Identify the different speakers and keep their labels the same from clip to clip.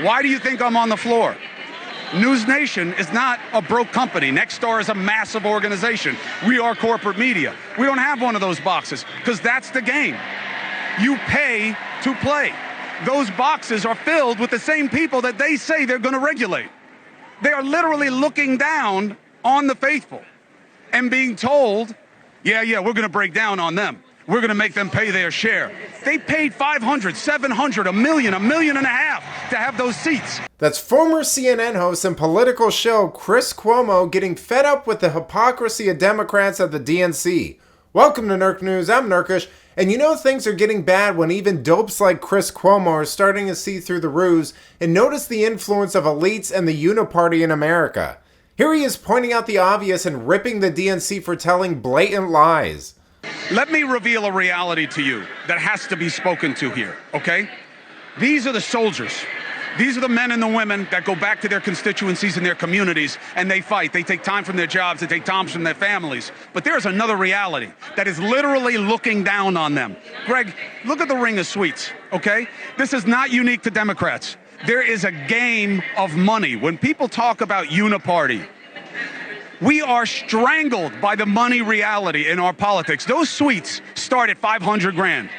Speaker 1: Why do you think I'm on the floor? Newsnation is not a broke company. Nexstar is a massive organization. We are corporate media. We don't have one of those boxes because that's the game. You pay to play. Those boxes are filled with the same people that they say they're going to regulate. They are literally looking down on the faithful and being told, yeah, we're going to break down on them. We're going to make them pay their share. They paid $500, $700, $1 million, $1.5 million to have those seats.
Speaker 2: That's former CNN host and political shill Chris Cuomo getting fed up with the hypocrisy of Democrats at the DNC. Welcome to Nerk News, I'm Nerkish, and you know things are getting bad when even dopes like Chris Cuomo are starting to see through the ruse and notice the influence of elites and the uni-party in America. Here he is pointing out the obvious and ripping the DNC for telling blatant lies.
Speaker 1: Let me reveal a reality to you that has to be spoken to here, okay? These are the soldiers. These are the men and the women that go back to their constituencies and their communities and they fight. They take time from their jobs, they take time from their families. But there's another reality that is literally looking down on them. Greg, look at the ring of sweets, okay? This is not unique to Democrats. There is a game of money. When people talk about uni-party, we are strangled by the money reality in our politics. Those suites start at 500 grand.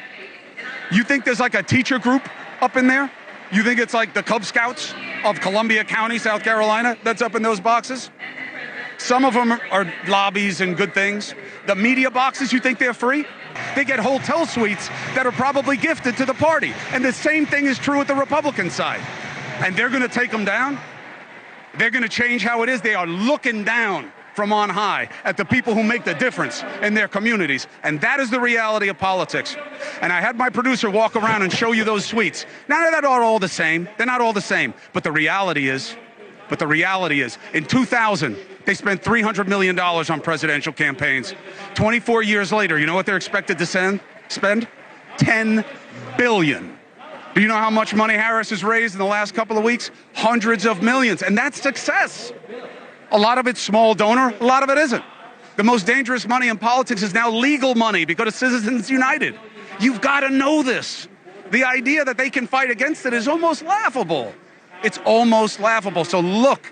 Speaker 1: You think there's like a teacher group up in there? You think it's like the Cub Scouts of Columbia County, South Carolina, that's up in those boxes? Some of them are lobbies and good things. The media boxes, you think they're free? They get hotel suites that are probably gifted to the party. And the same thing is true with the Republican side. And they're going to take them down? They're going to change how it is. They are looking down from on high at the people who make the difference in their communities. And that is the reality of politics. And I had my producer walk around and show you those suites. Now, they're not all the same. They're not all the same. But the reality is, in 2000, they spent $300 million on presidential campaigns. 24 years later, you know what they're expected to spend? $10 billion. Do you know how much money Harris has raised in the last couple of weeks? Hundreds of millions. And that's success. A lot of it's small donor, a lot of it isn't. The most dangerous money in politics is now legal money because of Citizens United. You've got to know this. The idea that they can fight against it is almost laughable. It's almost laughable. So look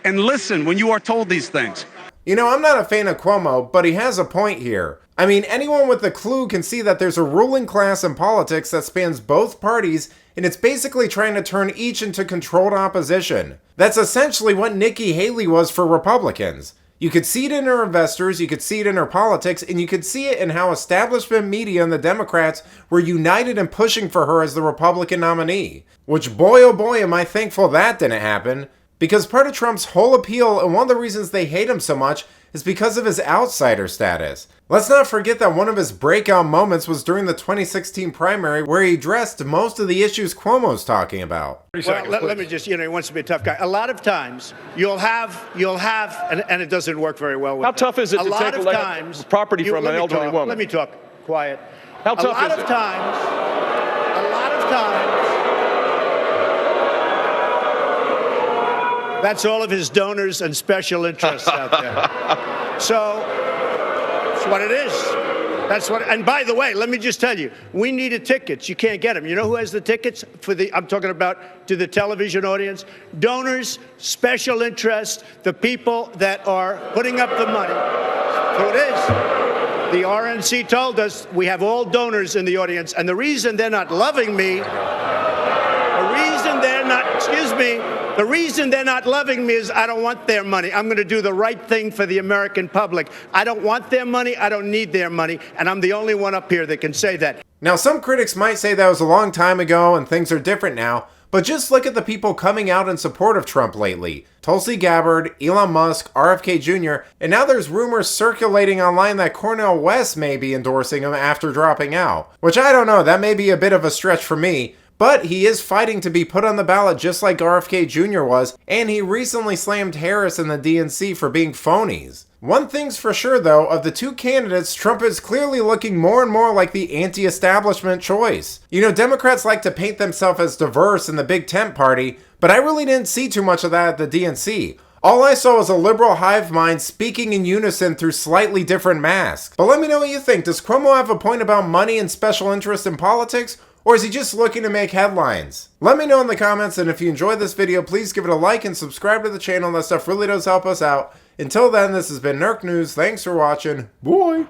Speaker 1: and listen when you are told these things.
Speaker 2: You know, I'm not a fan of Cuomo, but he has a point here. I mean, anyone with a clue can see that there's a ruling class in politics that spans both parties, and it's basically trying to turn each into controlled opposition. That's essentially what Nikki Haley was for Republicans. You could see it in her investors, you could see it in her politics, and you could see it in how establishment media and the Democrats were united in pushing for her as the Republican nominee. Which, boy oh boy, am I thankful that didn't happen. Because part of Trump's whole appeal, and one of the reasons they hate him so much, is because of his outsider status. Let's not forget that one of his breakout moments was during the 2016 primary where he addressed most of the issues Cuomo's talking about.
Speaker 3: Well, let me just, he wants to be a tough guy. A lot of times, you'll have, and it doesn't work very well with
Speaker 4: How tough is it to take property from an elderly woman?
Speaker 3: Let me talk. Quiet.
Speaker 4: How tough is it?
Speaker 3: A lot of times, that's all of his donors and special interests out there. So, that's what it is. And by the way, let me just tell you, we needed tickets. You can't get them. You know who has the tickets I'm talking about to the television audience? Donors, special interests, the people that are putting up the money. So it is. The RNC told us we have all donors in the audience, and the reason they're not loving me, the reason they're not loving me is I don't want their money. I'm going to do the right thing for the American public. I don't want their money. I don't need their money. And I'm the only one up here that can say that.
Speaker 2: Now, some critics might say that was a long time ago and things are different now, but just look at the people coming out in support of Trump lately. Tulsi Gabbard, Elon Musk, RFK Jr., and now there's rumors circulating online that Cornel West may be endorsing him after dropping out. Which I don't know, that may be a bit of a stretch for me. But he is fighting to be put on the ballot just like RFK Jr. was, and he recently slammed Harris and the DNC for being phonies. One thing's for sure though, of the two candidates, Trump is clearly looking more and more like the anti-establishment choice. You know, Democrats like to paint themselves as diverse in the big tent party, but I really didn't see too much of that at the DNC. All I saw was a liberal hive mind speaking in unison through slightly different masks. But let me know what you think. Does Cuomo have a point about money and special interest in politics? Or is he just looking to make headlines? Let me know in the comments, and if you enjoyed this video, please give it a like and subscribe to the channel. That stuff really does help us out. Until then, this has been Nerk News. Thanks for watching. Bye!